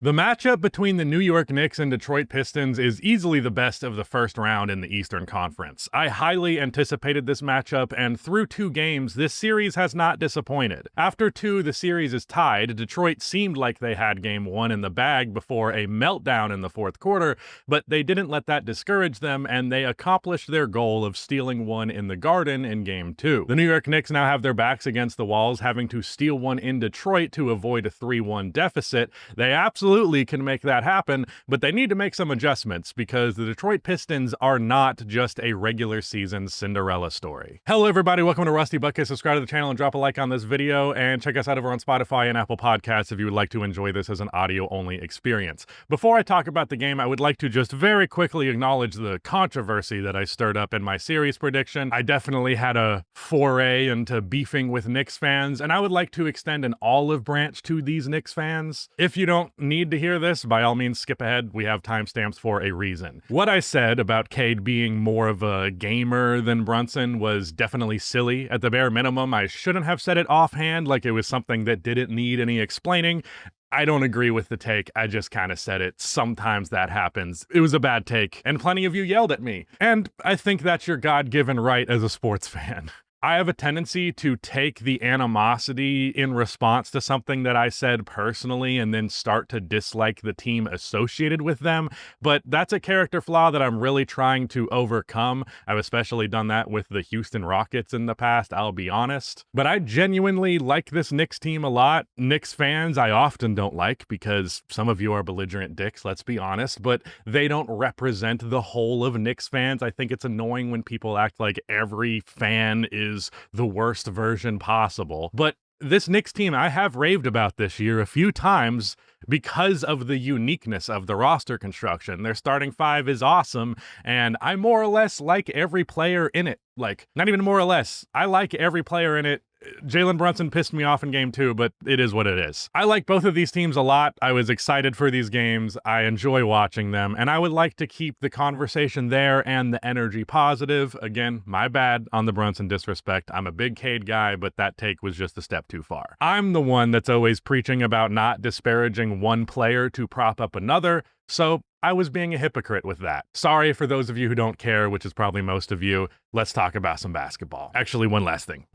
The matchup between the New York Knicks and Detroit Pistons is easily the best of the first round in the Eastern Conference. I highly anticipated this matchup, and through 2 games, this series has not disappointed. After 2, the series is tied. Detroit seemed like they had game 1 in the bag before a meltdown in the fourth quarter, but they didn't let that discourage them, and they accomplished their goal of stealing one in the Garden in game 2. The New York Knicks now have their backs against the walls, having to steal one in Detroit to avoid a 3-1 deficit. They absolutely can make that happen, but they need to make some adjustments because the Detroit Pistons are not just a regular season Cinderella story. Hello everybody, welcome to Rusty Bucket. Subscribe to the channel and drop a like on this video, and check us out over on Spotify and Apple Podcasts if you would like to enjoy this as an audio-only experience. Before I talk about the game, I would like to just very quickly acknowledge the controversy that I stirred up in my series prediction. I definitely had a foray into beefing with Knicks fans, and I would like to extend an olive branch to these Knicks fans. If you don't need to hear this, by all means skip ahead. We have timestamps for a reason. What I said about Cade being more of a gamer than Brunson was definitely silly. At the bare minimum, I shouldn't have said it offhand like it was something that didn't need any explaining. I don't agree with the take. I just kind of said it. Sometimes that happens. It was a bad take, and plenty of you yelled at me. And I think that's your God-given right as a sports fan. I have a tendency to take the animosity in response to something that I said personally and then start to dislike the team associated with them, but that's a character flaw that I'm really trying to overcome. I've especially done that with the Houston Rockets in the past, I'll be honest. But I genuinely like this Knicks team a lot. Knicks fans I often don't like because some of you are belligerent dicks, let's be honest, but they don't represent the whole of Knicks fans. I think it's annoying when people act like every fan is the worst version possible. But this Knicks team, I have raved about this year a few times because of the uniqueness of the roster construction. Their starting 5 is awesome, and I more or less like every player in it. Like, not even more or less. I like every player in it. Jalen Brunson pissed me off in game 2, but it is what it is. I like both of these teams a lot. I was excited for these games. I enjoy watching them, and I would like to keep the conversation there and the energy positive. Again, my bad on the Brunson disrespect. I'm a big Cade guy, but that take was just a step too far. I'm the one that's always preaching about not disparaging one player to prop up another, so I was being a hypocrite with that. Sorry for those of you who don't care, which is probably most of you. Let's talk about some basketball. Actually, one last thing.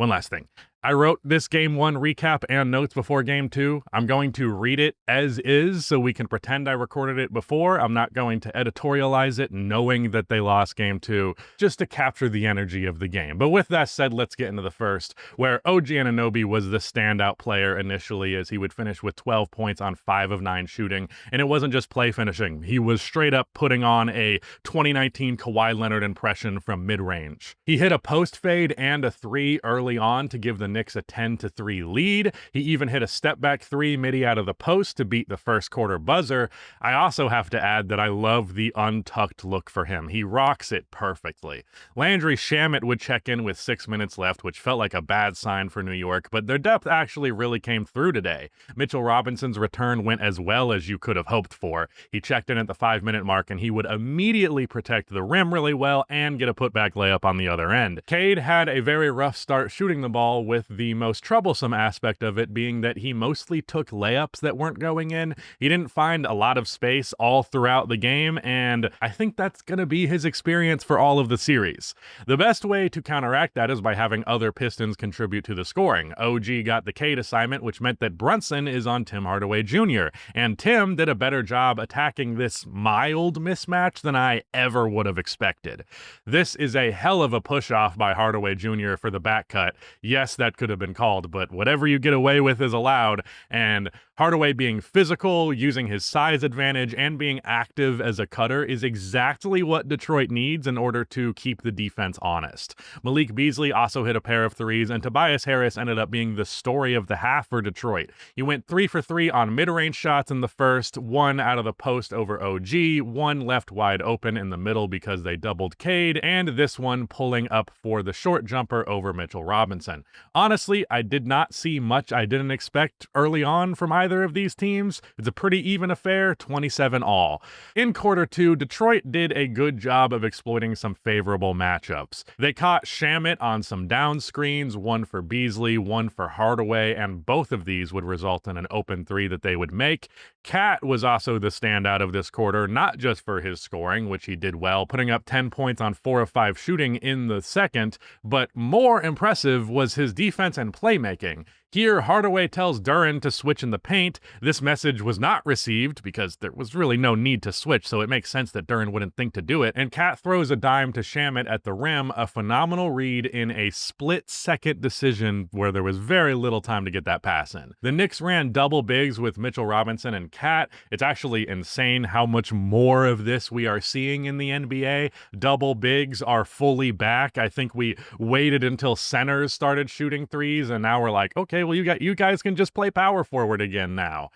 I wrote this game 1 recap and notes before game 2. I'm going to read it as is so we can pretend I recorded it before. I'm not going to editorialize it knowing that they lost game 2 just to capture the energy of the game. But with that said, let's get into the first, where OG Anunoby was the standout player initially as he would finish with 12 points on 5 of 9 shooting. And it wasn't just play finishing. He was straight up putting on a 2019 Kawhi Leonard impression from mid-range. He hit a post fade and a 3 early on to give the Knicks a 10-3 lead. He even hit a step back 3 midi out of the post to beat the first quarter buzzer. I also have to add that I love the untucked look for him. He rocks it perfectly. Landry Shamet would check in with 6 minutes left, which felt like a bad sign for New York, but their depth actually really came through today. Mitchell Robinson's return went as well as you could have hoped for. He checked in at the 5-minute mark, and he would immediately protect the rim really well and get a putback layup on the other end. Cade had a very rough start shooting the ball, with the most troublesome aspect of it being that he mostly took layups that weren't going in. He didn't find a lot of space all throughout the game, and I think that's going to be his experience for all of the series. The best way to counteract that is by having other Pistons contribute to the scoring. OG got the Cade assignment, which meant that Brunson is on Tim Hardaway Jr., and Tim did a better job attacking this mild mismatch than I ever would have expected. This is a hell of a push-off by Hardaway Jr. for the back cut. Yes, that could have been called, but whatever you get away with is allowed, and Hardaway being physical, using his size advantage, and being active as a cutter is exactly what Detroit needs in order to keep the defense honest. Malik Beasley also hit a pair of threes, and Tobias Harris ended up being the story of the half for Detroit. He went 3 for 3 on mid-range shots in the first, 1 out of the post over OG, 1 left wide open in the middle because they doubled Cade, and this one pulling up for the short jumper over Mitchell Robinson. Honestly, I did not see much I didn't expect early on from either either of these teams. It's a pretty even affair, 27 all. In quarter two, Detroit did a good job of exploiting some favorable matchups. They caught Shamet on some down screens, one for Beasley, one for Hardaway, and both of these would result in an open three that they would make. Cat was also the standout of this quarter, not just for his scoring, which he did well, putting up 10 points on 4 of 5 shooting in the second, but more impressive was his defense and playmaking. Here, Hardaway tells Duren to switch in the paint. This message was not received because there was really no need to switch, so it makes sense that Duren wouldn't think to do it. And Cat throws a dime to Shamet at the rim, a phenomenal read in a split-second decision where there was very little time to get that pass in. The Knicks ran double bigs with Mitchell Robinson and Cat. It's actually insane how much more of this we are seeing in the NBA. Double bigs are fully back. I think we waited until centers started shooting threes, and now we're like, okay, well, you guys can just play power forward again now.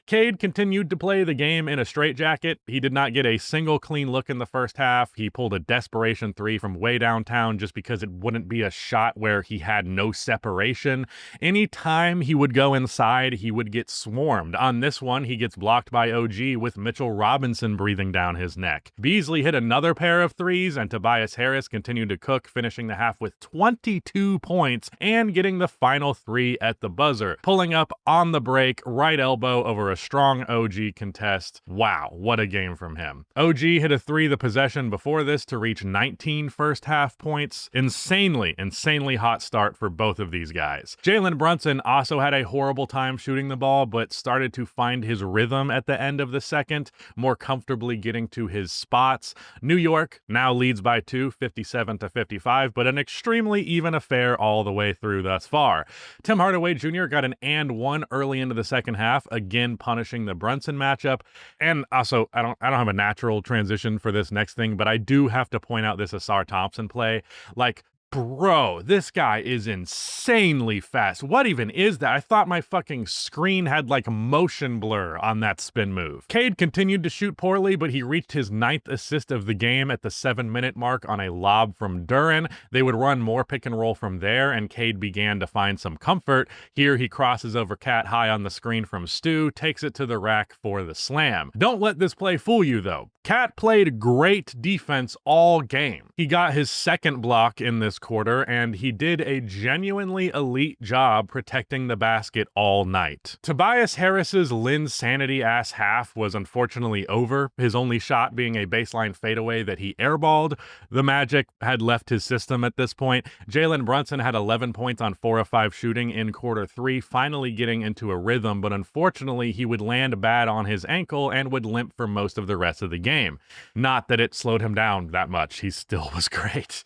Cade continued to play the game in a straitjacket. He did not get a single clean look in the first half. He pulled a desperation three from way downtown just because it wouldn't be a shot where he had no separation. Anytime he would go inside, he would get swarmed. On this one, he gets blocked by OG with Mitchell Robinson breathing down his neck. Beasley hit another pair of threes, and Tobias Harris continued to cook, finishing the half with 22 points and getting the final three at the buzzer, pulling up on the break, right elbow over a strong OG contest. Wow, what a game from him. OG hit a three the possession before this to reach 19 first half points. Insanely hot start for both of these guys. Jalen Brunson also had a horrible time shooting the ball, but started to find his rhythm at the end of the second, more comfortably getting to his spots. New York now leads by 2, 57-55, but an extremely even affair all the way through thus far. Tim Hardaway Jr. got an and one early into the second half, again punishing the Brunson matchup. And also, I don't have a natural transition for this next thing, but I do have to point out this Asar Thompson play. Like, bro, this guy is insanely fast. What even is that? I thought my fucking screen had like motion blur on that spin move. Cade continued to shoot poorly, but he reached his 9th assist of the game at the 7-minute mark on a lob from Duren. They would run more pick and roll from there, and Cade began to find some comfort. Here he crosses over Cat high on the screen from Stu, takes it to the rack for the slam. Don't let this play fool you though. Cat played great defense all game. He got his second block in this quarter, and he did a genuinely elite job protecting the basket all night. Tobias Harris's Linsanity-ass half was unfortunately over, his only shot being a baseline fadeaway that he airballed. The Magic had left his system at this point. Jalen Brunson had 11 points on 4 of 5 shooting in quarter 3, finally getting into a rhythm, but unfortunately he would land bad on his ankle and would limp for most of the rest of the game. Not that it slowed him down that much, he still was great.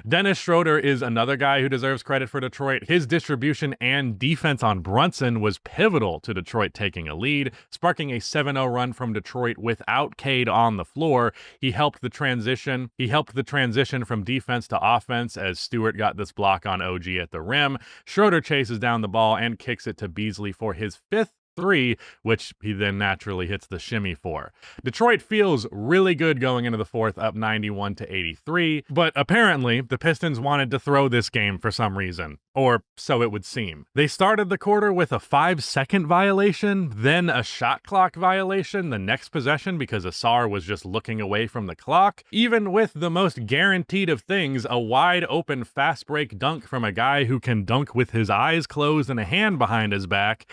Dennis Schroeder is another guy who deserves credit for Detroit. His distribution and defense on Brunson was pivotal to Detroit taking a lead, sparking a 7-0 run from Detroit without Cade on the floor. He helped the transition from defense to offense as Stewart got this block on OG at the rim. Schroeder chases down the ball and kicks it to Beasley for his 5th 3, which he then naturally hits the shimmy for. Detroit feels really good going into the 4th, up 91-83, but apparently the Pistons wanted to throw this game for some reason, or so it would seem. They started the quarter with a 5-second violation, then a shot clock violation the next possession because Asar was just looking away from the clock. Even with the most guaranteed of things, a wide open fast break dunk from a guy who can dunk with his eyes closed and a hand behind his back,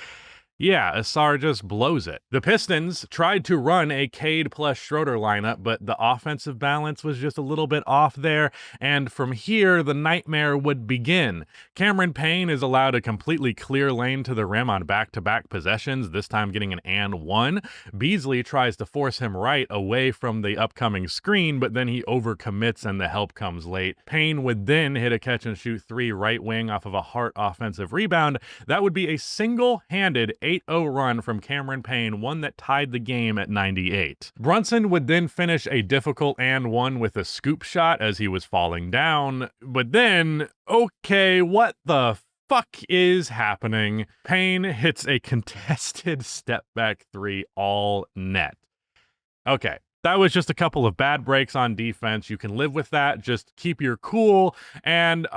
yeah, Asar just blows it. The Pistons tried to run a Cade plus Schroeder lineup, but the offensive balance was just a little bit off there, and from here, the nightmare would begin. Cameron Payne is allowed a completely clear lane to the rim on back-to-back possessions, this time getting an and one. Beasley tries to force him right away from the upcoming screen, but then he overcommits and the help comes late. Payne would then hit a catch-and-shoot 3 right wing off of a Hart offensive rebound. That would be a single-handed 8-0 run from Cameron Payne, one that tied the game at 98. Brunson would then finish a difficult and one with a scoop shot as he was falling down, but then, okay, what the fuck is happening? Payne hits a contested step-back 3 all net. Okay. That was just a couple of bad breaks on defense. You can live with that. Just keep your cool and,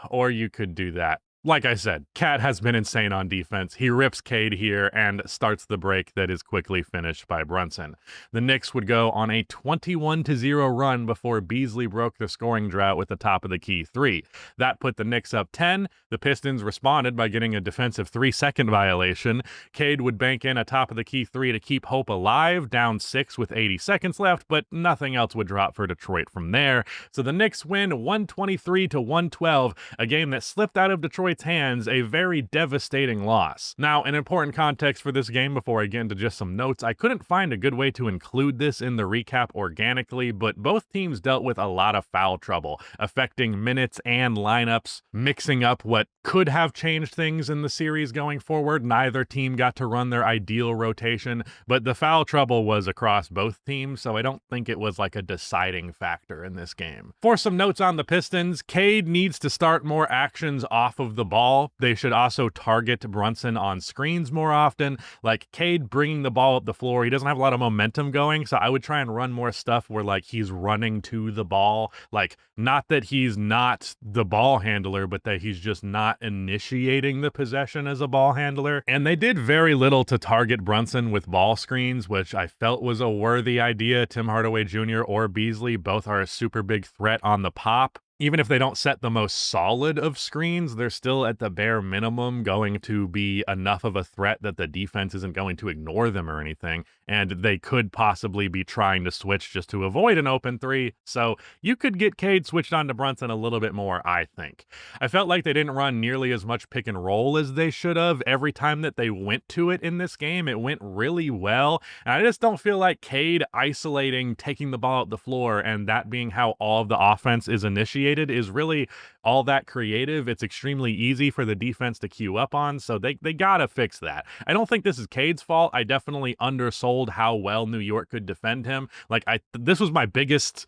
or you could do that. Like I said, Cat has been insane on defense. He rips Cade here and starts the break that is quickly finished by Brunson. The Knicks would go on a 21-0 run before Beasley broke the scoring drought with the top of the key three. That put the Knicks up 10. The Pistons responded by getting a defensive 3-second violation. Cade would bank in a top of the key three to keep hope alive, down 6 with 80 seconds left, but nothing else would drop for Detroit from there. So the Knicks win 123-112, a game that slipped out of Detroit's hands, a very devastating loss. Now, an important context for this game before I get into just some notes, I couldn't find a good way to include this in the recap organically, but both teams dealt with a lot of foul trouble, affecting minutes and lineups, mixing up what could have changed things in the series going forward. Neither team got to run their ideal rotation, but the foul trouble was across both teams, so I don't think it was like a deciding factor in this game. For some notes on the Pistons, Cade needs to start more actions off of the ball. They should also target Brunson on screens more often. Like Cade bringing the ball up the floor, he doesn't have a lot of momentum going, so I would try and run more stuff where like he's running to the ball. Like, not that he's not the ball handler, but that he's just not initiating the possession as a ball handler. And they did very little to target Brunson with ball screens, which I felt was a worthy idea. Tim Hardaway Jr. or Beasley both are a super big threat on the pop. Even if they don't set the most solid of screens, they're still at the bare minimum going to be enough of a threat that the defense isn't going to ignore them or anything. And they could possibly be trying to switch just to avoid an open three. So you could get Cade switched on to Brunson a little bit more, I think. I felt like they didn't run nearly as much pick and roll as they should have. Every time that they went to it in this game, it went really well. And I just don't feel like Cade isolating, taking the ball up the floor, and that being how all of the offense is initiated is really all that creative. It's extremely easy for the defense to queue up on, so they gotta fix that. I don't think this is Cade's fault. I definitely undersold how well New York could defend him. Like, this was my biggest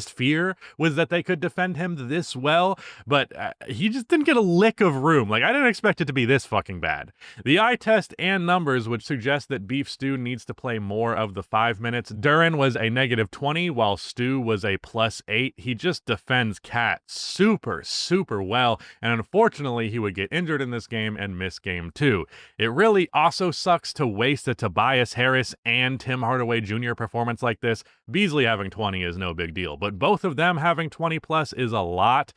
fear, was that they could defend him this well, but he just didn't get a lick of room. Like, I didn't expect it to be this fucking bad. The eye test and numbers would suggest that Beef Stew needs to play more of the 5 minutes. Duran was a -20, while Stew was a +8. He just defends Cat super well, and unfortunately, he would get injured in this game and miss game 2. It really also sucks to waste a Tobias Harris and Tim Hardaway Jr. performance like this. Beasley having 20 is no big deal, but both of them having 20 plus is a lot.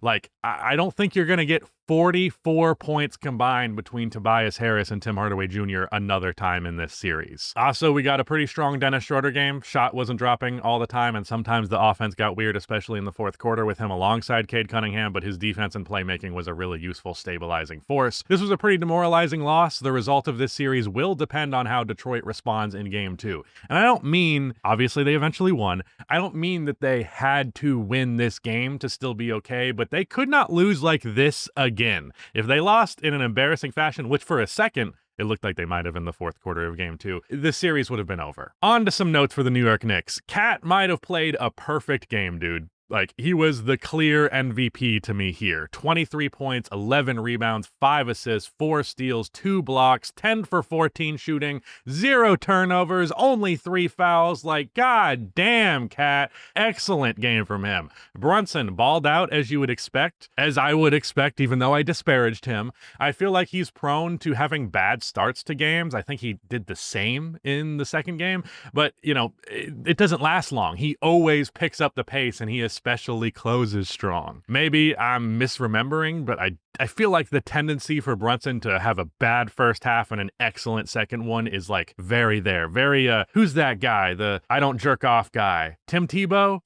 Like, I don't think you're going to get 44 points combined between Tobias Harris and Tim Hardaway Jr. another time in this series. Also, we got a pretty strong Dennis Schroeder game. Shot wasn't dropping all the time, and sometimes the offense got weird, especially in the fourth quarter with him alongside Cade Cunningham, but his defense and playmaking was a really useful stabilizing force. This was a pretty demoralizing loss. The result of this series will depend on how Detroit responds in game 2. And I don't mean, obviously they eventually won, I don't mean that they had to win this game to still be okay, but they could not lose like this again. If they lost in an embarrassing fashion, which for a second, it looked like they might have in the fourth quarter of game 2, this series would have been over. On to some notes for the New York Knicks. Cat might have played a perfect game, dude. Like, he was the clear MVP to me here. 23 points, 11 rebounds, 5 assists, 4 steals, 2 blocks, 10 for 14 shooting, 0 turnovers, only 3 fouls. Like, god damn, Cat. Excellent game from him. Brunson balled out as you would expect, as I would expect, even though I disparaged him. I feel like he's prone to having bad starts to games. I think he did the same in the second game, but, you know, it doesn't last long. He always picks up the pace, and he especially closes strong. Maybe I'm misremembering, but I feel like the tendency for Brunson to have a bad first half and an excellent second one is like very there. Very, who's that guy? The I don't jerk off guy. Tim Tebow?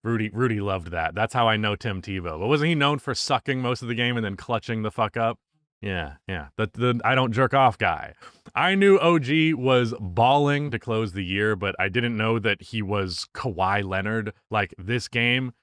Rudy loved that. That's how I know Tim Tebow. But wasn't he known for sucking most of the game and then clutching the fuck up? Yeah. The I don't jerk off guy. I knew OG was balling to close the year, but I didn't know that he was Kawhi Leonard. Like, this game,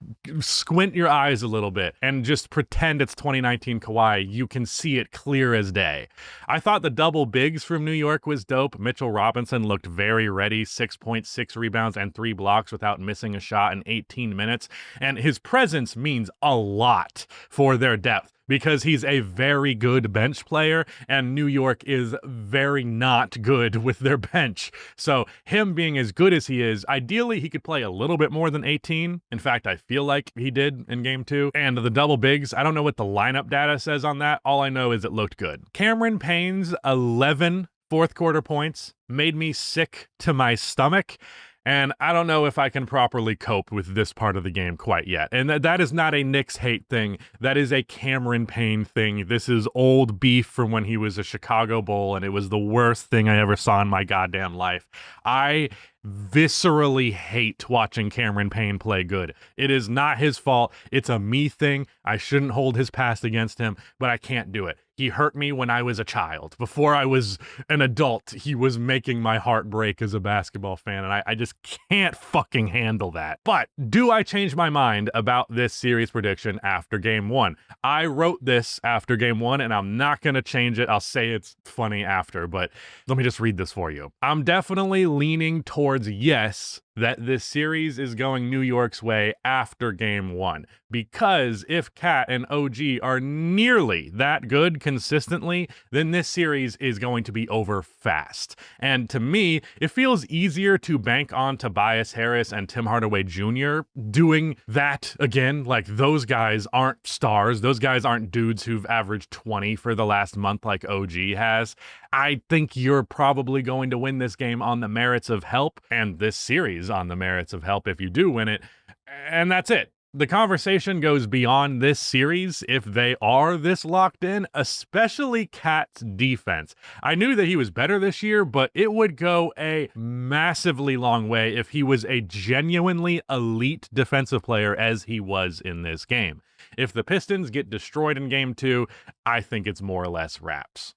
squint your eyes a little bit and just pretend it's 2019 Kawhi. You can see it clear as day. I thought the double bigs from New York was dope. Mitchell Robinson looked very ready, 6.6 rebounds and 3 blocks without missing a shot in 18 minutes. And his presence means a lot for their depth, because he's a very good bench player, and New York is very not good with their bench. So him being as good as he is, ideally he could play a little bit more than 18. In fact, I feel like he did in game 2. And the double bigs, I don't know what the lineup data says on that. All I know is it looked good. Cameron Payne's 11 fourth quarter points made me sick to my stomach. And I don't know if I can properly cope with this part of the game quite yet. And that is not a Knicks hate thing. That is a Cameron Payne thing. This is old beef from when he was a Chicago Bull, and it was the worst thing I ever saw in my goddamn life. I viscerally hate watching Cameron Payne play good. It is not his fault. It's a me thing. I shouldn't hold his past against him, but I can't do it. He hurt me when I was a child. Before I was an adult, he was making my heart break as a basketball fan, and I just can't fucking handle that. But do I change my mind about this series prediction after game 1? I wrote this after game 1, and I'm not going to change it. I'll say it's funny after, but let me just read this for you. I'm definitely leaning towards yes, that this series is going New York's way after game 1. Because if Cat and OG are nearly that good consistently, then this series is going to be over fast. And to me, it feels easier to bank on Tobias Harris and Tim Hardaway Jr. doing that again. Like, those guys aren't stars. Those guys aren't dudes who've averaged 20 for the last month like OG has. I think you're probably going to win this game on the merits of help, and this series on the merits of help if you do win it. And that's it. The conversation goes beyond this series if they are this locked in, especially Cat's defense. I knew that he was better this year, but it would go a massively long way if he was a genuinely elite defensive player as he was in this game. If the Pistons get destroyed in game 2, I think it's more or less wraps.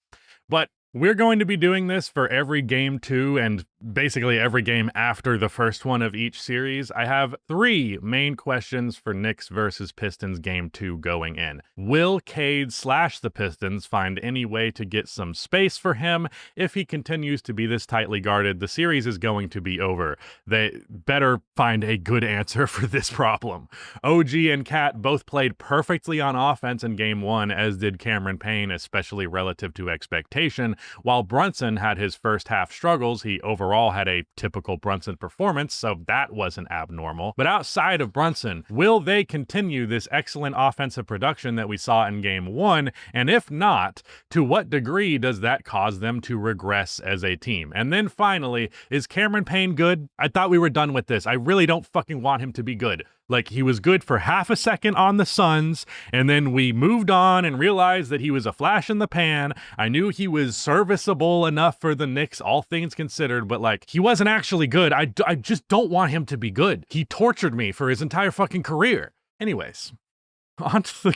But we're going to be doing this for every game 2 and basically every game after the first one of each series. I have 3 main questions for Knicks versus Pistons game 2 going in. Will Cade / the Pistons find any way to get some space for him? If he continues to be this tightly guarded, the series is going to be over. They better find a good answer for this problem. OG and Cat both played perfectly on offense in game 1, as did Cameron Payne, especially relative to expectation. While Brunson had his first half struggles, he overall had a typical Brunson performance, so that wasn't abnormal. But outside of Brunson, will they continue this excellent offensive production that we saw in game 1? And if not, to what degree does that cause them to regress as a team? And then finally, is Cameron Payne good? I thought we were done with this. I really don't fucking want him to be good. Like, he was good for half a second on the Suns, and then we moved on and realized that he was a flash in the pan. I knew he was serviceable enough for the Knicks, all things considered, but, like, he wasn't actually good. I just don't want him to be good. He tortured me for his entire fucking career. Anyways, on to the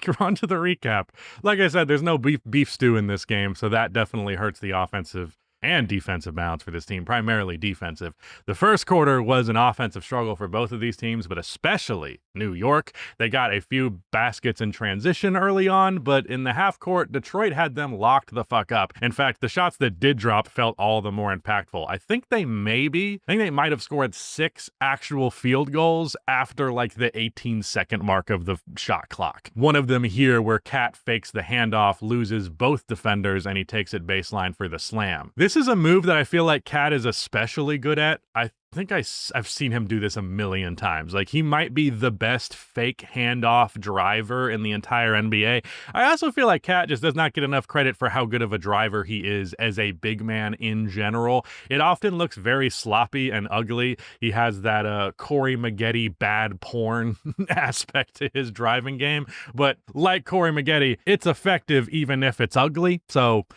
recap. Like I said, there's no beef stew in this game, so that definitely hurts the offensive and defensive balance for this team, primarily defensive. The first quarter was an offensive struggle for both of these teams, but especially New York. They got a few baskets in transition early on, but in the half court, Detroit had them locked the fuck up. In fact, the shots that did drop felt all the more impactful. I think they might have scored 6 actual field goals after like the 18-second mark of the shot clock. One of them here where Cat fakes the handoff, loses both defenders, and he takes it baseline for the slam. This is a move that I feel like Cat is especially good at. I think I've seen him do this a million times. Like, he might be the best fake handoff driver in the entire NBA. I also feel like Cat just does not get enough credit for how good of a driver he is as a big man in general. It often looks very sloppy and ugly. He has that Corey Maggette bad porn aspect to his driving game. But like Corey Maggette, it's effective even if it's ugly. So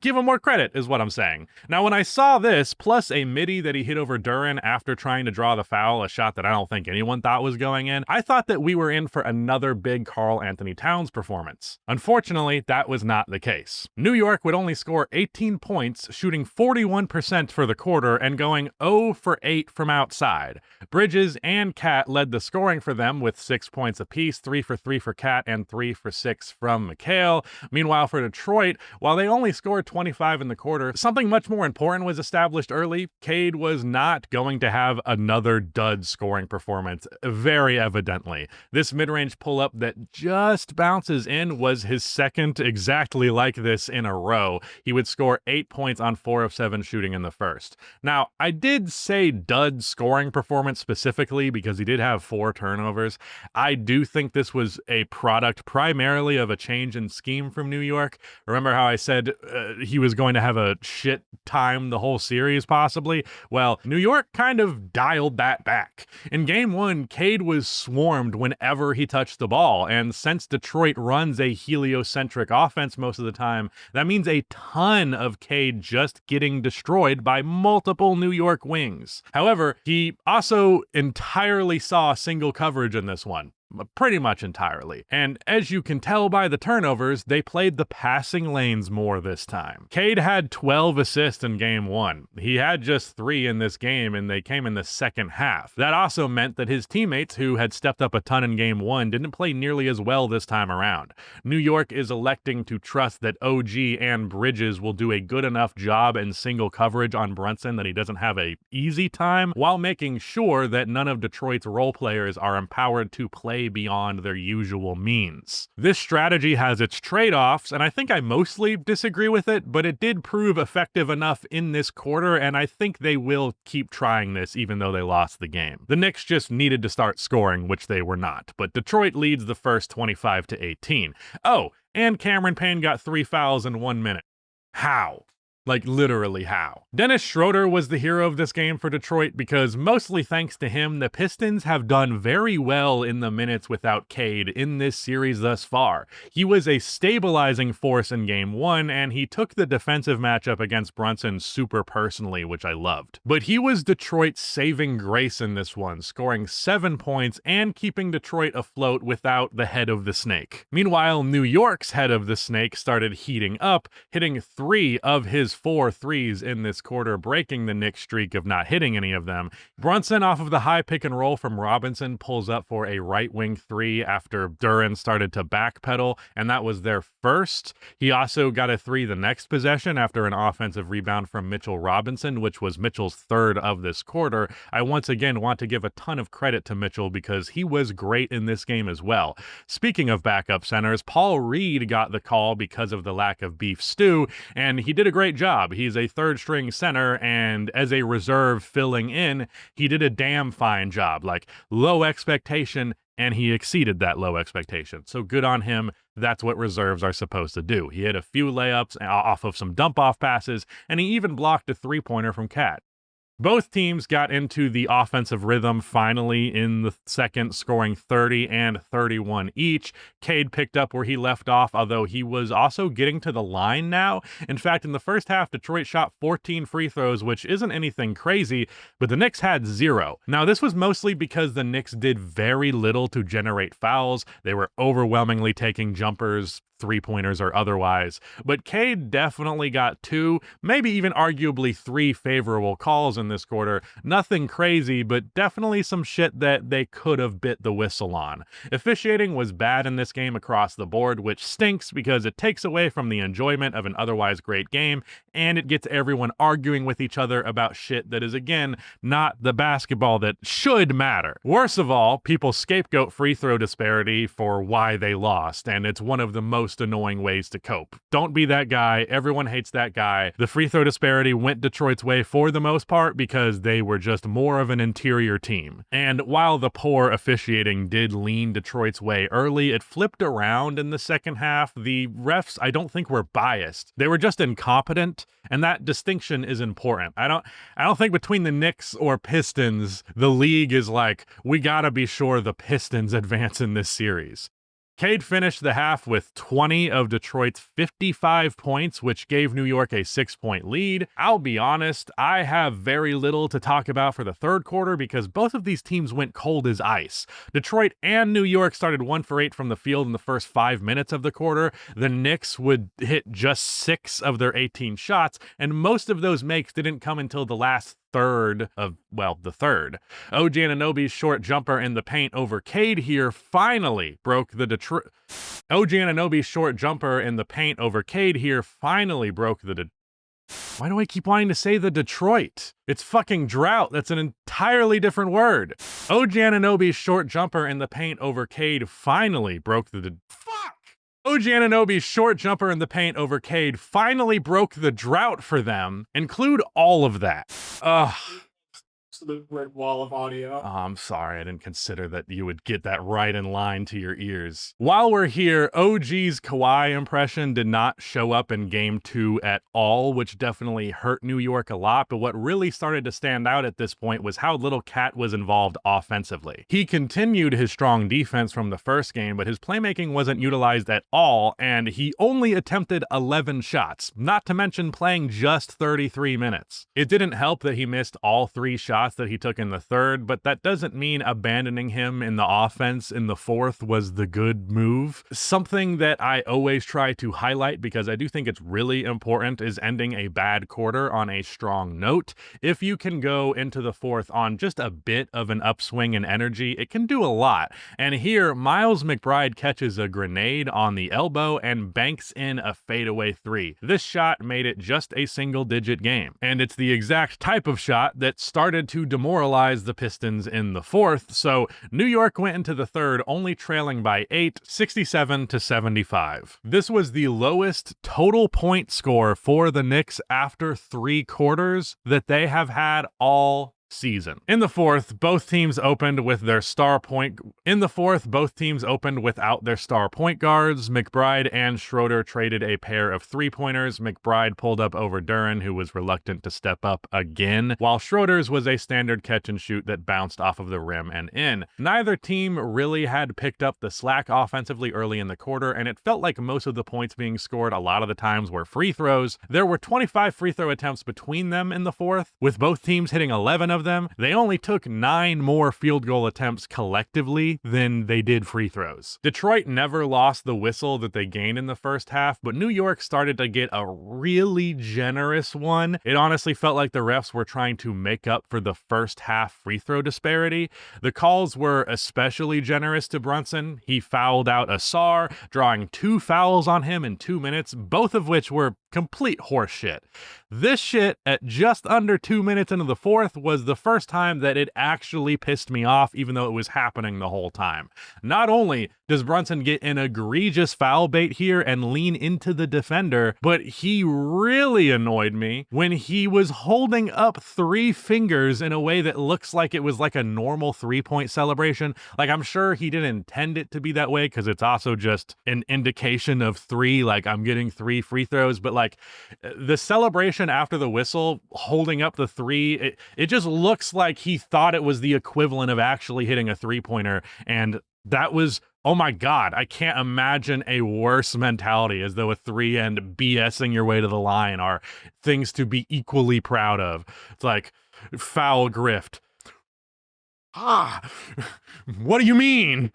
give him more credit is what I'm saying. Now, when I saw this, plus a midi that he hit over Duren after trying to draw the foul, a shot that I don't think anyone thought was going in, I thought that we were in for another big Karl Anthony Towns performance. Unfortunately, that was not the case. New York would only score 18 points, shooting 41% for the quarter and going 0 for 8 from outside. Bridges and Cat led the scoring for them with 6 points apiece, 3 for 3 for Cat and 3 for 6 from McHale. Meanwhile, for Detroit, while they only scored 25 in the quarter, something much more important was established early. Cade was not not going to have another dud scoring performance, very evidently. This mid-range pull-up that just bounces in was his second exactly like this in a row. He would score 8 points on 4 of 7 shooting in the first. Now, I did say dud scoring performance specifically because he did have 4 turnovers. I do think this was a product primarily of a change in scheme from New York. Remember how I said he was going to have a shit time the whole series, possibly? Well, New York kind of dialed that back. In game 1, Cade was swarmed whenever he touched the ball, and since Detroit runs a heliocentric offense most of the time, that means a ton of Cade just getting destroyed by multiple New York wings. However, he also entirely saw single coverage in this one. Pretty much entirely. And as you can tell by the turnovers, they played the passing lanes more this time. Cade had 12 assists in game 1. He had just 3 in this game, and they came in the second half. That also meant that his teammates, who had stepped up a ton in game 1, didn't play nearly as well this time around. New York is electing to trust that OG and Bridges will do a good enough job in single coverage on Brunson that he doesn't have a easy time, while making sure that none of Detroit's role players are empowered to play beyond their usual means. This strategy has its trade-offs, and I think I mostly disagree with it, but it did prove effective enough in this quarter, and I think they will keep trying this even though they lost the game. The Knicks just needed to start scoring, which they were not, but Detroit leads the first 25-18. Oh, and Cameron Payne got 3 fouls in 1 minute. How? Like, literally how. Dennis Schroeder was the hero of this game for Detroit because mostly thanks to him, the Pistons have done very well in the minutes without Cade in this series thus far. He was a stabilizing force in game 1, and he took the defensive matchup against Brunson super personally, which I loved. But he was Detroit's saving grace in this one, scoring 7 points and keeping Detroit afloat without the head of the snake. Meanwhile, New York's head of the snake started heating up, hitting 3 of his 4 threes in this quarter, breaking the Knicks streak of not hitting any of them. Brunson, off of the high pick and roll from Robinson, pulls up for a right wing 3 after Duren started to backpedal, and that was their first. He also got a 3 the next possession after an offensive rebound from Mitchell Robinson, which was Mitchell's 3rd of this quarter. I once again want to give a ton of credit to Mitchell because he was great in this game as well. Speaking of backup centers, Paul Reed got the call because of the lack of beef stew, and he did a great job. He's a 3rd string center, and as a reserve filling in, he did a damn fine job. Like, low expectation, and he exceeded that low expectation. So good on him. That's what reserves are supposed to do. He had a few layups off of some dump-off passes, and he even blocked a 3-pointer from Cat. Both teams got into the offensive rhythm finally in the second, scoring 30 and 31 each. Cade picked up where he left off, although he was also getting to the line now. In fact, in the first half, Detroit shot 14 free throws, which isn't anything crazy, but the Knicks had 0. Now, this was mostly because the Knicks did very little to generate fouls. They were overwhelmingly taking jumpers, 3-pointers or otherwise, but Cade definitely got 2, maybe even arguably 3 favorable calls in this quarter. Nothing crazy, but definitely some shit that they could have bit the whistle on. Officiating was bad in this game across the board, which stinks because it takes away from the enjoyment of an otherwise great game, and it gets everyone arguing with each other about shit that is, again, not the basketball that should matter. Worst of all, people scapegoat free throw disparity for why they lost, and it's one of the most annoying ways to cope. Don't be that guy. Everyone hates that guy. The free throw disparity went Detroit's way for the most part because they were just more of an interior team. And while the poor officiating did lean Detroit's way early, it flipped around in the second half. The refs, I don't think, were biased. They were just incompetent, and that distinction is important. I don't think between the Knicks or Pistons, the league is like, we gotta be sure the Pistons advance in this series. Cade finished the half with 20 of Detroit's 55 points, which gave New York a 6-point lead. I'll be honest, I have very little to talk about for the third quarter because both of these teams went cold as ice. Detroit and New York started 1 for 8 from the field in the first 5 minutes of the quarter. The Knicks would hit just 6 of their 18 shots, and most of those makes didn't come until the last third. OG Anunoby's short jumper in the paint over Cade here finally broke the OG Anunoby's short jumper in the paint over Cade here finally broke the Why do I keep wanting to say the Detroit? It's fucking drought. That's an entirely different word. OG Anunoby's short jumper in the paint over Cade finally broke the... Fuck! OG Anunoby's short jumper in the paint over Cade finally broke the drought for them. Include all of that. Ugh. The red wall of audio. Oh, I'm sorry, I didn't consider that you would get that right in line to your ears. While we're here, OG's Kawhi impression did not show up in Game 2 at all, which definitely hurt New York a lot, but what really started to stand out at this point was how little Cat was involved offensively. He continued his strong defense from the first game, but his playmaking wasn't utilized at all, and he only attempted 11 shots, not to mention playing just 33 minutes. It didn't help that he missed all 3 shots that he took in the third, but that doesn't mean abandoning him in the offense in the fourth was the good move. Something that I always try to highlight, because I do think it's really important, is ending a bad quarter on a strong note. If you can go into the fourth on just a bit of an upswing in energy, it can do a lot. And here, Miles McBride catches a grenade on the elbow and banks in a fadeaway 3. This shot made it just a single-digit game, and it's the exact type of shot that started to demoralize the Pistons in the fourth, so New York went into the third only trailing by 8, 67-75. This was the lowest total point score for the Knicks after 3 quarters that they have had all season. In the fourth, both teams opened without their star point guards. McBride and Schroeder traded a pair of 3-pointers. McBride pulled up over Duren, who was reluctant to step up again, while Schroeder's was a standard catch and shoot that bounced off of the rim and in. Neither team really had picked up the slack offensively early in the quarter, and it felt like most of the points being scored a lot of the times were free throws. There were 25 free throw attempts between them in the fourth, with both teams hitting 11 of them. They only took 9 more field goal attempts collectively than they did free throws. Detroit never lost the whistle that they gained in the first half, but New York started to get a really generous one. It honestly felt like the refs were trying to make up for the first half free throw disparity. The calls were especially generous to Brunson. He fouled out Asar, drawing 2 fouls on him in 2 minutes, both of which were complete horseshit. This shit at just under 2 minutes into the fourth was the first time that it actually pissed me off, even though it was happening the whole time. Not only does Brunson get an egregious foul bait here and lean into the defender, but he really annoyed me when he was holding up 3 fingers in a way that looks like it was like a normal 3-point celebration. Like, I'm sure he didn't intend it to be that way, because it's also just an indication of 3, like I'm getting 3 free throws, but like the celebration after the whistle, holding up the 3, it just looks like he thought it was the equivalent of actually hitting a 3-pointer, and that was, oh my God, I can't imagine a worse mentality, as though a 3 and BSing your way to the line are things to be equally proud of. It's like foul grift. What do you mean?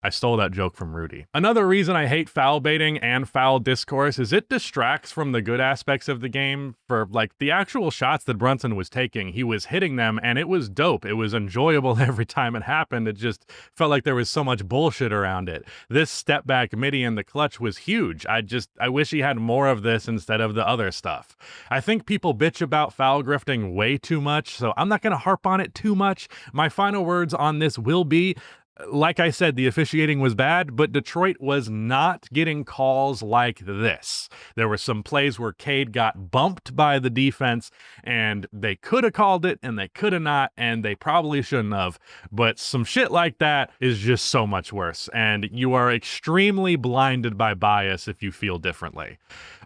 I stole that joke from Rudy. Another reason I hate foul baiting and foul discourse is it distracts from the good aspects of the game. For like the actual shots that Brunson was taking, he was hitting them and it was dope. It was enjoyable every time it happened. It just felt like there was so much bullshit around it. This step back midi in the clutch was huge. I wish he had more of this instead of the other stuff. I think people bitch about foul grifting way too much, so I'm not going to harp on it too much. My final words on this will be, like I said, the officiating was bad, but Detroit was not getting calls like this. There were some plays where Cade got bumped by the defense, and they could have called it, and they could have not, and they probably shouldn't have. But some shit like that is just so much worse, and you are extremely blinded by bias if you feel differently.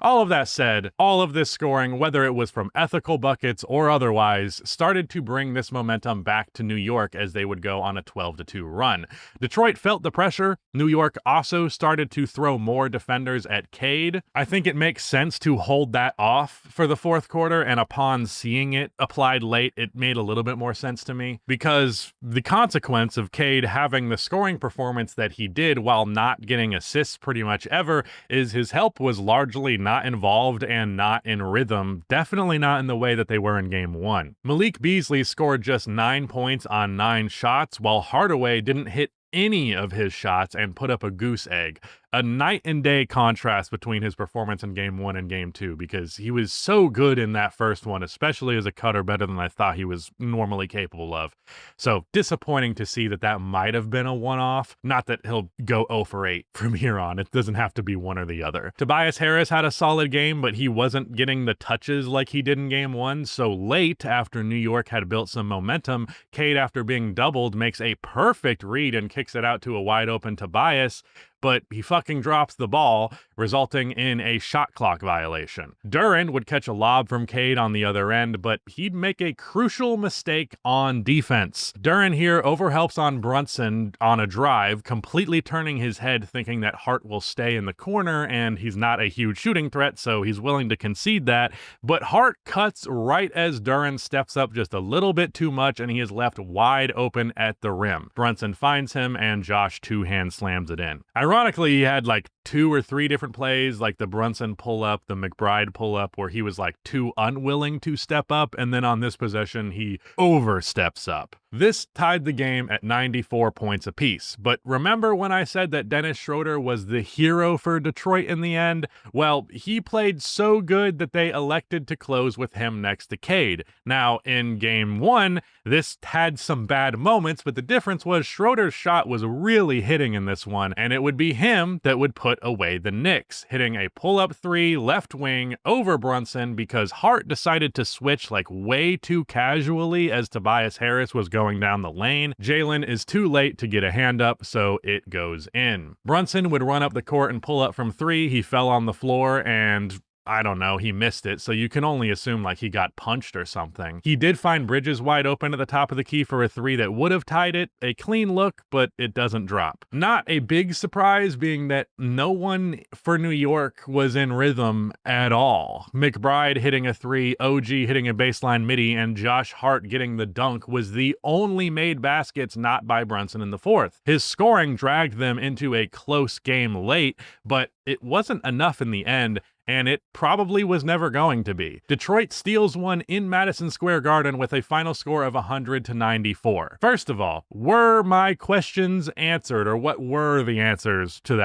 All of that said, all of this scoring, whether it was from ethical buckets or otherwise, started to bring this momentum back to New York as they would go on a 12-2 run. Detroit felt the pressure. New York also started to throw more defenders at Cade. I think it makes sense to hold that off for the fourth quarter, and upon seeing it applied late, it made a little bit more sense to me, because the consequence of Cade having the scoring performance that he did while not getting assists pretty much ever is his help was largely not involved and not in rhythm, definitely not in the way that they were in Game 1. Malik Beasley scored just 9 points on 9 shots, while Hardaway didn't hit any of his shots and put up a goose egg. a night and day contrast between his performance in game 1 and game 2, because he was so good in that first one, especially as a cutter, better than I thought he was normally capable of. So disappointing to see that that might have been a one-off. Not that he'll go 0 for 8 from here on. It doesn't have to be one or the other. Tobias Harris had a solid game, but he wasn't getting the touches like he did in game 1. So late, after New York had built some momentum, Cade, after being doubled, makes a perfect read and kicks it out to a wide open Tobias, but he fucking drops the ball, resulting in a shot clock violation. Duren would catch a lob from Cade on the other end, but he'd make a crucial mistake on defense. Duren here overhelps on Brunson on a drive, completely turning his head, thinking that Hart will stay in the corner, and he's not a huge shooting threat, so he's willing to concede that, but Hart cuts right as Duren steps up just a little bit too much, and he is left wide open at the rim. Brunson finds him, and Josh two-hand slams it in. Ironically, he had like 2 or 3 different plays, like the Brunson pull-up, the McBride pull-up, where he was like too unwilling to step up, and then on this possession, he oversteps up. This tied the game at 94 points apiece. But remember when I said that Dennis Schroeder was the hero for Detroit in the end? Well, he played so good that they elected to close with him next to Cade. Now, in game 1, this had some bad moments, but the difference was Schroeder's shot was really hitting in this one, and it would be him that would put away the Knicks, hitting a pull-up 3 left wing over Brunson because Hart decided to switch like way too casually as Tobias Harris was going down the lane. Jalen is too late to get a hand up, so it goes in. Brunson would run up the court and pull up from 3. He fell on the floor and I don't know, he missed it, so you can only assume like he got punched or something. He did find Bridges wide open at the top of the key for a 3 that would have tied it. A clean look, but it doesn't drop. Not a big surprise, being that no one for New York was in rhythm at all. McBride hitting a 3, OG hitting a baseline midi, and Josh Hart getting the dunk was the only made baskets not by Brunson in the 4th. His scoring dragged them into a close game late, but it wasn't enough in the end, and it probably was never going to be. Detroit steals one in Madison Square Garden with a final score of 100-94. First of all, were my questions answered, or what were the answers to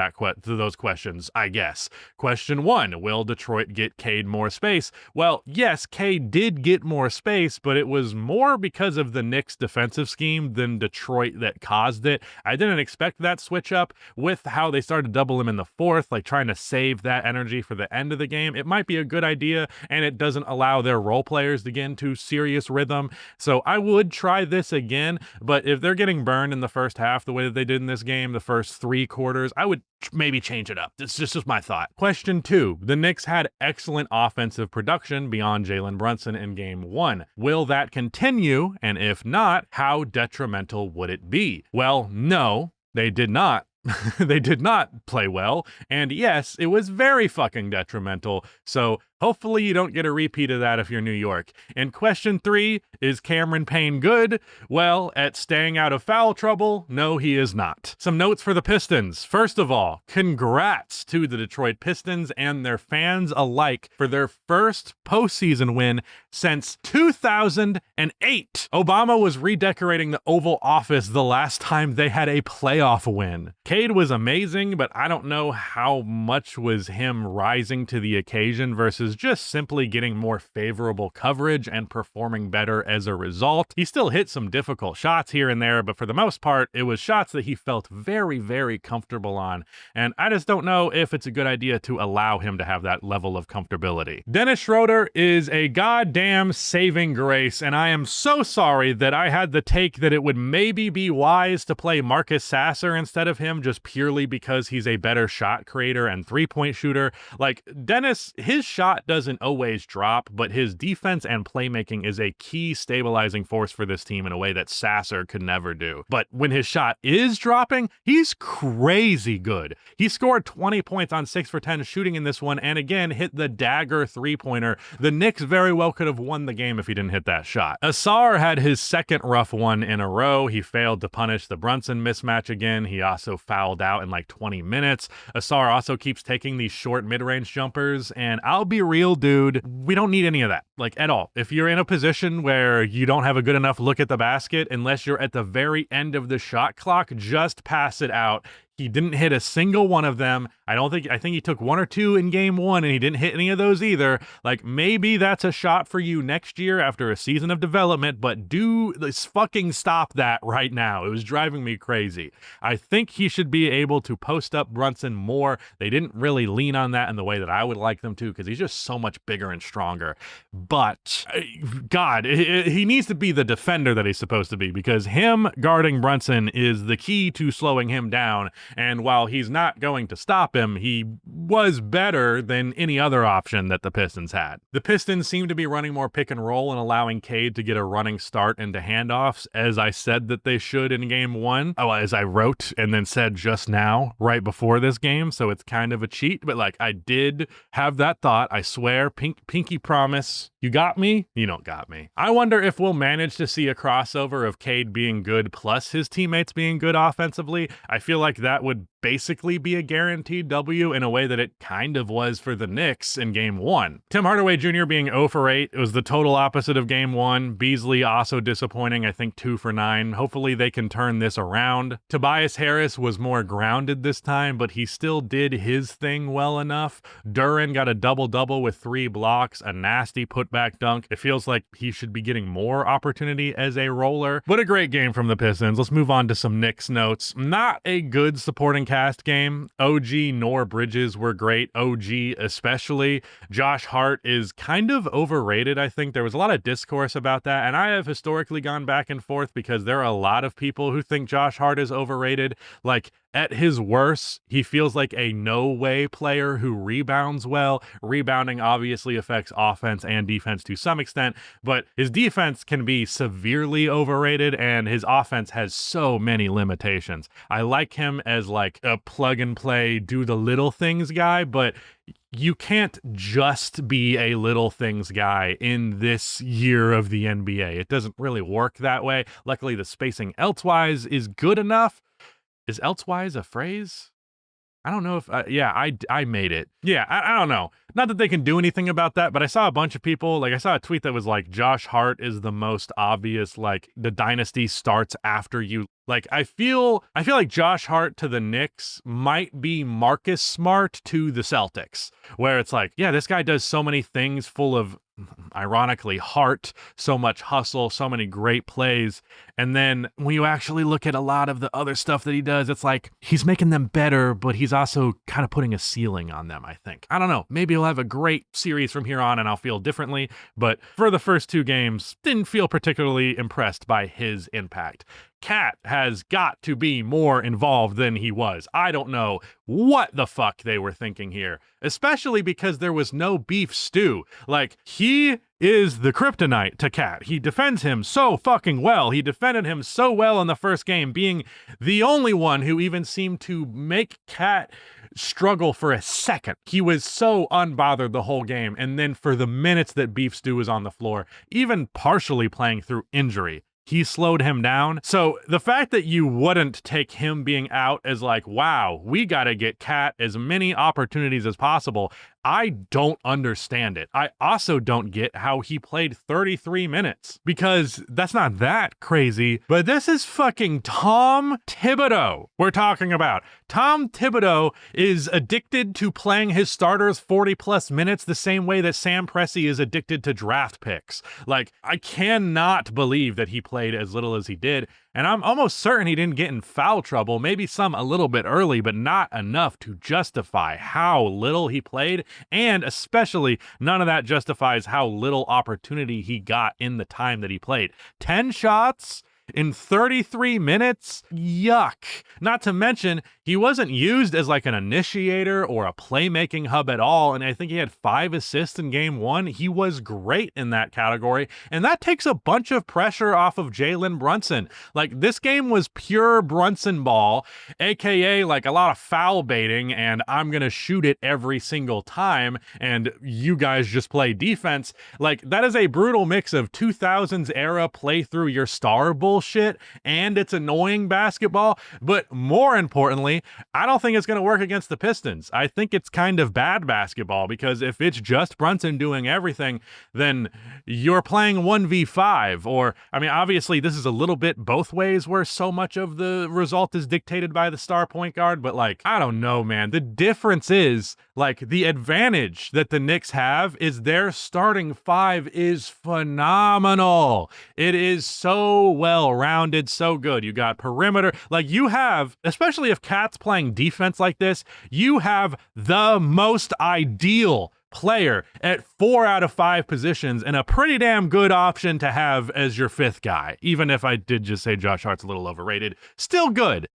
those questions, I guess? Question 1, will Detroit get Cade more space? Well, yes, Cade did get more space, but it was more because of the Knicks' defensive scheme than Detroit that caused it. I didn't expect that switch up with how they started to double him in the 4th, like trying to save that energy for the end of the game. It might be a good idea, and it doesn't allow their role players to get into serious rhythm. So I would try this again, but if they're getting burned in the first half the way that they did in this game, the first 3 quarters, I would maybe change it up. It's just my thought. Question 2, the Knicks had excellent offensive production beyond Jalen Brunson in game 1. Will that continue? And if not, how detrimental would it be? Well, no, they did not. They did not play well, and yes, it was very fucking detrimental, so hopefully you don't get a repeat of that if you're New York. And question 3, is Cameron Payne good? Well, at staying out of foul trouble, no, he is not. Some notes for the Pistons. First of all, congrats to the Detroit Pistons and their fans alike for their first postseason win since 2008. Obama was redecorating the Oval Office the last time they had a playoff win. Cade was amazing, but I don't know how much was him rising to the occasion versus just simply getting more favorable coverage and performing better as a result. He still hit some difficult shots here and there, but for the most part, it was shots that he felt very, very comfortable on, and I just don't know if it's a good idea to allow him to have that level of comfortability. Dennis Schroeder is a goddamn saving grace, and I am so sorry that I had the take that it would maybe be wise to play Marcus Sasser instead of him just purely because he's a better shot creator and three-point shooter. Like, Dennis, his shot doesn't always drop, but his defense and playmaking is a key stabilizing force for this team in a way that Sasser could never do. But when his shot is dropping, he's crazy good. He scored 20 points on 6 for 10 shooting in this one, and again hit the dagger three-pointer. The Knicks very well could have won the game if he didn't hit that shot. Asar had his second rough one in a row. He failed to punish the Brunson mismatch again. He also fouled out in like 20 minutes. Asar also keeps taking these short mid-range jumpers, and I'll be real, dude, we don't need any of that, like, at all. If you're in a position where you don't have a good enough look at the basket, unless you're at the very end of the shot clock, just pass it out. He didn't hit a single one of them. I think he took 1 or 2 in game 1 and he didn't hit any of those either. Like, maybe that's a shot for you next year after a season of development, but let's fucking stop that right now. It was driving me crazy. I think he should be able to post up Brunson more. They didn't really lean on that in the way that I would like them to, because he's just so much bigger and stronger. But God, he needs to be the defender that he's supposed to be, because him guarding Brunson is the key to slowing him down. And while he's not going to stop him, he was better than any other option that the Pistons had. The Pistons seem to be running more pick and roll and allowing Cade to get a running start into handoffs, as I said that they should in game 1. Oh, as I wrote and then said just now, right before this game. So it's kind of a cheat, but like, I did have that thought. I swear, pinky promise. You got me? You don't got me. I wonder if we'll manage to see a crossover of Cade being good plus his teammates being good offensively. I feel like that would basically be a guaranteed W in a way that it kind of was for the Knicks in game 1. Tim Hardaway Jr. being 0 for 8. It was the total opposite of game 1. Beasley also disappointing, I think 2 for 9. Hopefully they can turn this around. Tobias Harris was more grounded this time, but he still did his thing well enough. Duren got a double-double with 3 blocks, a nasty putback dunk. It feels like he should be getting more opportunity as a roller. What a great game from the Pistons. Let's move on to some Knicks notes. Not a good supporting cast game. OG nor Bridges were great. OG especially. Josh Hart is kind of overrated, I think. There was a lot of discourse about that, and I have historically gone back and forth because there are a lot of people who think Josh Hart is overrated. Like, at his worst, he feels like a no-way player who rebounds well. Rebounding obviously affects offense and defense to some extent, but his defense can be severely overrated, and his offense has so many limitations. I like him as like a plug-and-play, do the little things guy, but you can't just be a little things guy in this year of the NBA. It doesn't really work that way. Luckily, the spacing elsewise is good enough. Is elsewise a phrase? I don't know if, I made it. Yeah, I don't know. Not that they can do anything about that, but I saw a bunch of people, like I saw a tweet that was like, Josh Hart is the most obvious, like the dynasty starts after you. Like, I feel like Josh Hart to the Knicks might be Marcus Smart to the Celtics, where it's like, yeah, this guy does so many things full of, ironically, heart, so much hustle, so many great plays. And then when you actually look at a lot of the other stuff that he does, it's like he's making them better, but he's also kind of putting a ceiling on them, I think. I don't know. Maybe he'll have a great series from here on and I'll feel differently. But for the first 2 games, didn't feel particularly impressed by his impact. Cat has got to be more involved than he was. I don't know what the fuck they were thinking here, especially because there was no beef stew. Like, he is the kryptonite to Cat. He defends him so fucking well. He defended him so well in the first game, being the only one who even seemed to make Cat struggle for a second. He was so unbothered the whole game. And then for the minutes that Beef Stew was on the floor, even partially playing through injury, he slowed him down. So the fact that you wouldn't take him being out as like, wow, we got to get Cat as many opportunities as possible, I don't understand it. I also don't get how he played 33 minutes, because that's not that crazy, but this is fucking Tom Thibodeau we're talking about. Tom Thibodeau is addicted to playing his starters 40 plus minutes the same way that Sam Presti is addicted to draft picks. Like, I cannot believe that he played as little as he did. And I'm almost certain he didn't get in foul trouble, maybe some a little bit early, but not enough to justify how little he played. And especially, none of that justifies how little opportunity he got in the time that he played. 10 shots in 33 minutes? Yuck. Not to mention, he wasn't used as like an initiator or a playmaking hub at all, and I think he had 5 assists in game 1. He was great in that category, and that takes a bunch of pressure off of Jalen Brunson. Like, this game was pure Brunson ball, aka like a lot of foul baiting, and I'm gonna shoot it every single time, and you guys just play defense. Like, that is a brutal mix of 2000s era play through your star bullshit bullshit and it's annoying basketball. But more importantly, I don't think it's going to work against the Pistons. I think it's kind of bad basketball because if it's just Brunson doing everything, then you're playing 1v5. Or, I mean, obviously this is a little bit both ways where so much of the result is dictated by the star point guard. But like, I don't know, man. The difference is like the advantage that the Knicks have is their starting five is phenomenal. It is so well-rounded, so good. You got perimeter. Like you have, especially if Cat's playing defense like this, you have the most ideal player at 4 out of 5 positions and a pretty damn good option to have as your 5th guy. Even if I did just say Josh Hart's a little overrated, still good.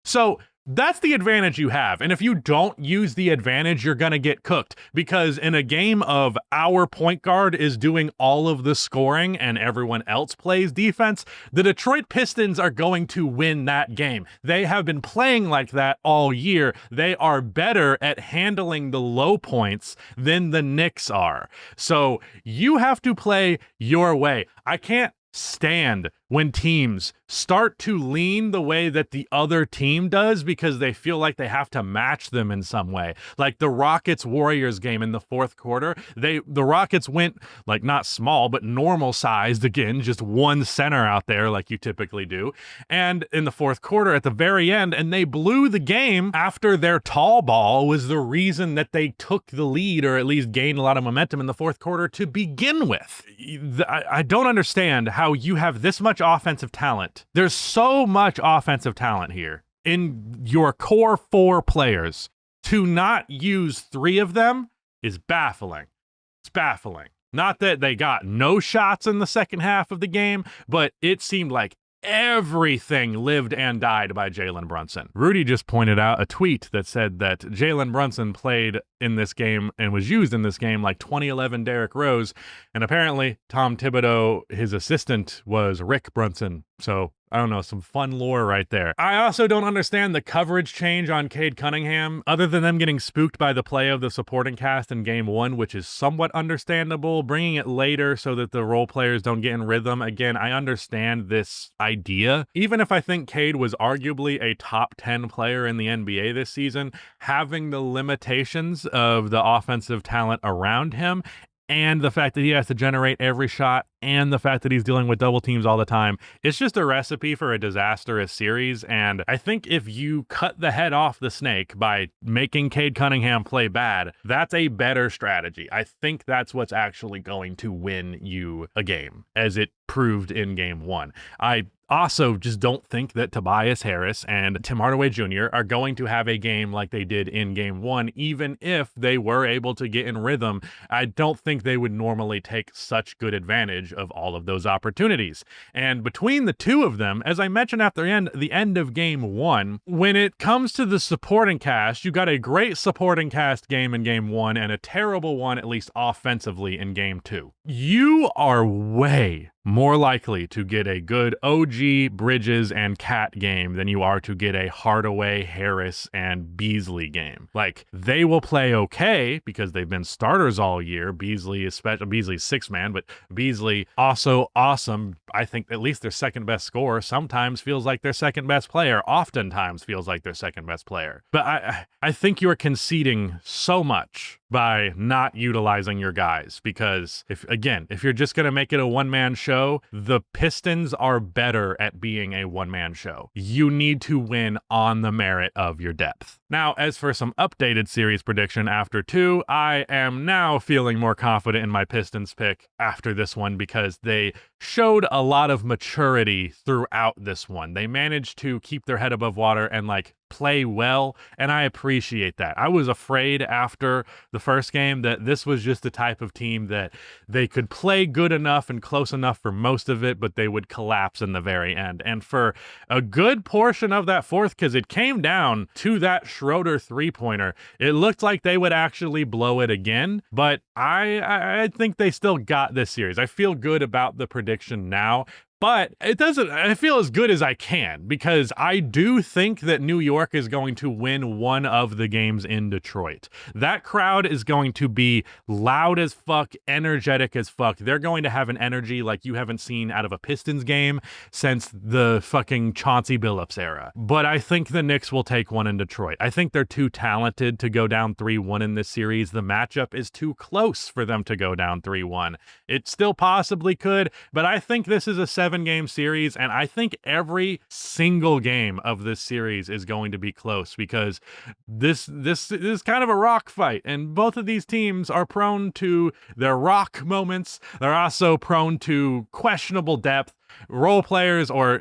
So that's the advantage you have. And if you don't use the advantage, you're going to get cooked because in a game of our point guard is doing all of the scoring and everyone else plays defense, the Detroit Pistons are going to win that game. They have been playing like that all year. They are better at handling the low points than the Knicks are. So you have to play your way. I can't stand when teams start to lean the way that the other team does because they feel like they have to match them in some way. Like the Rockets-Warriors game in the 4th quarter, the Rockets went like not small, but normal sized again, just one center out there like you typically do. And in the 4th quarter at the very end, and they blew the game after their tall ball was the reason that they took the lead or at least gained a lot of momentum in the 4th quarter to begin with. I don't understand how you have this much offensive talent. There's so much offensive talent here in your core 4 players. To not use 3 of them is baffling. It's baffling. Not that they got no shots in the second half of the game, but it seemed like everything lived and died by Jalen Brunson. Rudy just pointed out a tweet that said that Jalen Brunson played in this game and was used in this game like 2011 Derrick Rose, and apparently Tom Thibodeau, his assistant, was Rick Brunson. So I don't know, some fun lore right there. I also don't understand the coverage change on Cade Cunningham, other than them getting spooked by the play of the supporting cast in game 1, which is somewhat understandable. Bringing it later so that the role players don't get in rhythm. Again, I understand this idea. Even if I think Cade was arguably a top 10 player in the NBA this season, having the limitations of the offensive talent around him and the fact that he has to generate every shot and the fact that he's dealing with double teams all the time, it's just a recipe for a disastrous series. And I think if you cut the head off the snake by making Cade Cunningham play bad, that's a better strategy. I think that's what's actually going to win you a game, as it proved in game 1. I also just don't think that Tobias Harris and Tim Hardaway Jr. are going to have a game like they did in game 1, even if they were able to get in rhythm. I don't think they would normally take such good advantage of all of those opportunities. And between the two of them, as I mentioned at the end of game 1, when it comes to the supporting cast, you got a great supporting cast game in game 1 and a terrible one, at least offensively, in game 2. You are way more likely to get a good OG, Bridges, and Cat game than you are to get a Hardaway, Harris, and Beasley game. Like, they will play okay because they've been starters all year. Beasley's 6-man, but Beasley also awesome. I think at least their second best scorer sometimes feels like their second best player, oftentimes feels like their second best player. But I think you're conceding so much by not utilizing your guys, because if you're just going to make it a one-man show, the Pistons are better at being a one-man show. You need to win on the merit of your depth. Now, as for some updated series prediction after 2, I am now feeling more confident in my Pistons pick after this one because they showed a lot of maturity throughout this one. They managed to keep their head above water and play well, and I appreciate that. I was afraid after the first game that this was just the type of team that they could play good enough and close enough for most of it, but they would collapse in the very end. And for a good portion of that fourth, because it came down to that Schroeder three-pointer, it looked like they would actually blow it again, but I think they still got this series. I feel good about the prediction now. But it doesn't, I feel as good as I can because I do think that New York is going to win one of the games in Detroit. That crowd is going to be loud as fuck, energetic as fuck. They're going to have an energy like you haven't seen out of a Pistons game since the fucking Chauncey Billups era. But I think the Knicks will take one in Detroit. I think they're too talented to go down 3-1 in this series. The matchup is too close for them to go down 3-1. It still possibly could, but I think this is a 7-game series, and I think every single game of this series is going to be close because this is kind of a rock fight, and both of these teams are prone to their rock moments. They're also prone to questionable depth, role players or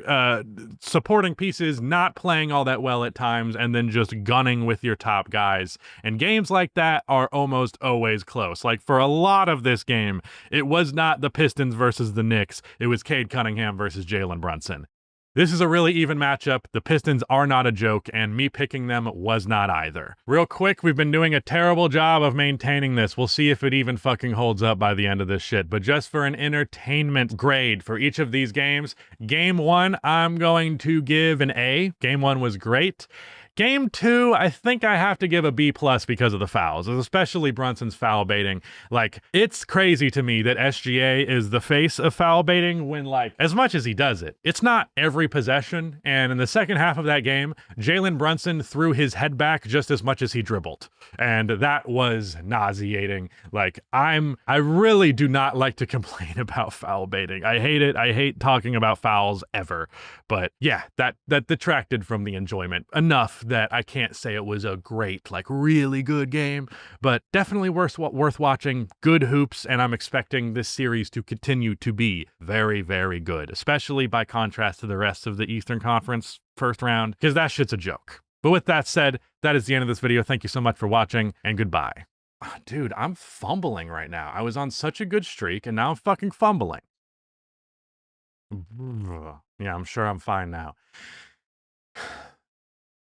supporting pieces not playing all that well at times and then just gunning with your top guys. And games like that are almost always close. Like for a lot of this game, it was not the Pistons versus the Knicks. It was Cade Cunningham versus Jalen Brunson. This is a really even matchup. The Pistons are not a joke, and me picking them was not either. Real quick, we've been doing a terrible job of maintaining this. We'll see if it even fucking holds up by the end of this shit. But just for an entertainment grade for each of these games, Game 1, I'm going to give an A. Game 1 was great. Game 2, I think I have to give a B+ because of the fouls, especially Brunson's foul baiting. Like, it's crazy to me that SGA is the face of foul baiting when, like, as much as he does it, it's not every possession. And in the second half of that game, Jalen Brunson threw his head back just as much as he dribbled. And that was nauseating. Like, I really do not like to complain about foul baiting. I hate it. I hate talking about fouls ever. But yeah, that detracted from the enjoyment enough that I can't say it was a great, like really good game, but definitely worth watching. Good hoops, and I'm expecting this series to continue to be very, very good, especially by contrast to the rest of the Eastern Conference first round, because that shit's a joke. But with that said, that is the end of this video. Thank you so much for watching, and goodbye. Dude, I'm fumbling right now. I was on such a good streak, and now I'm fucking fumbling. Yeah, I'm sure I'm fine now.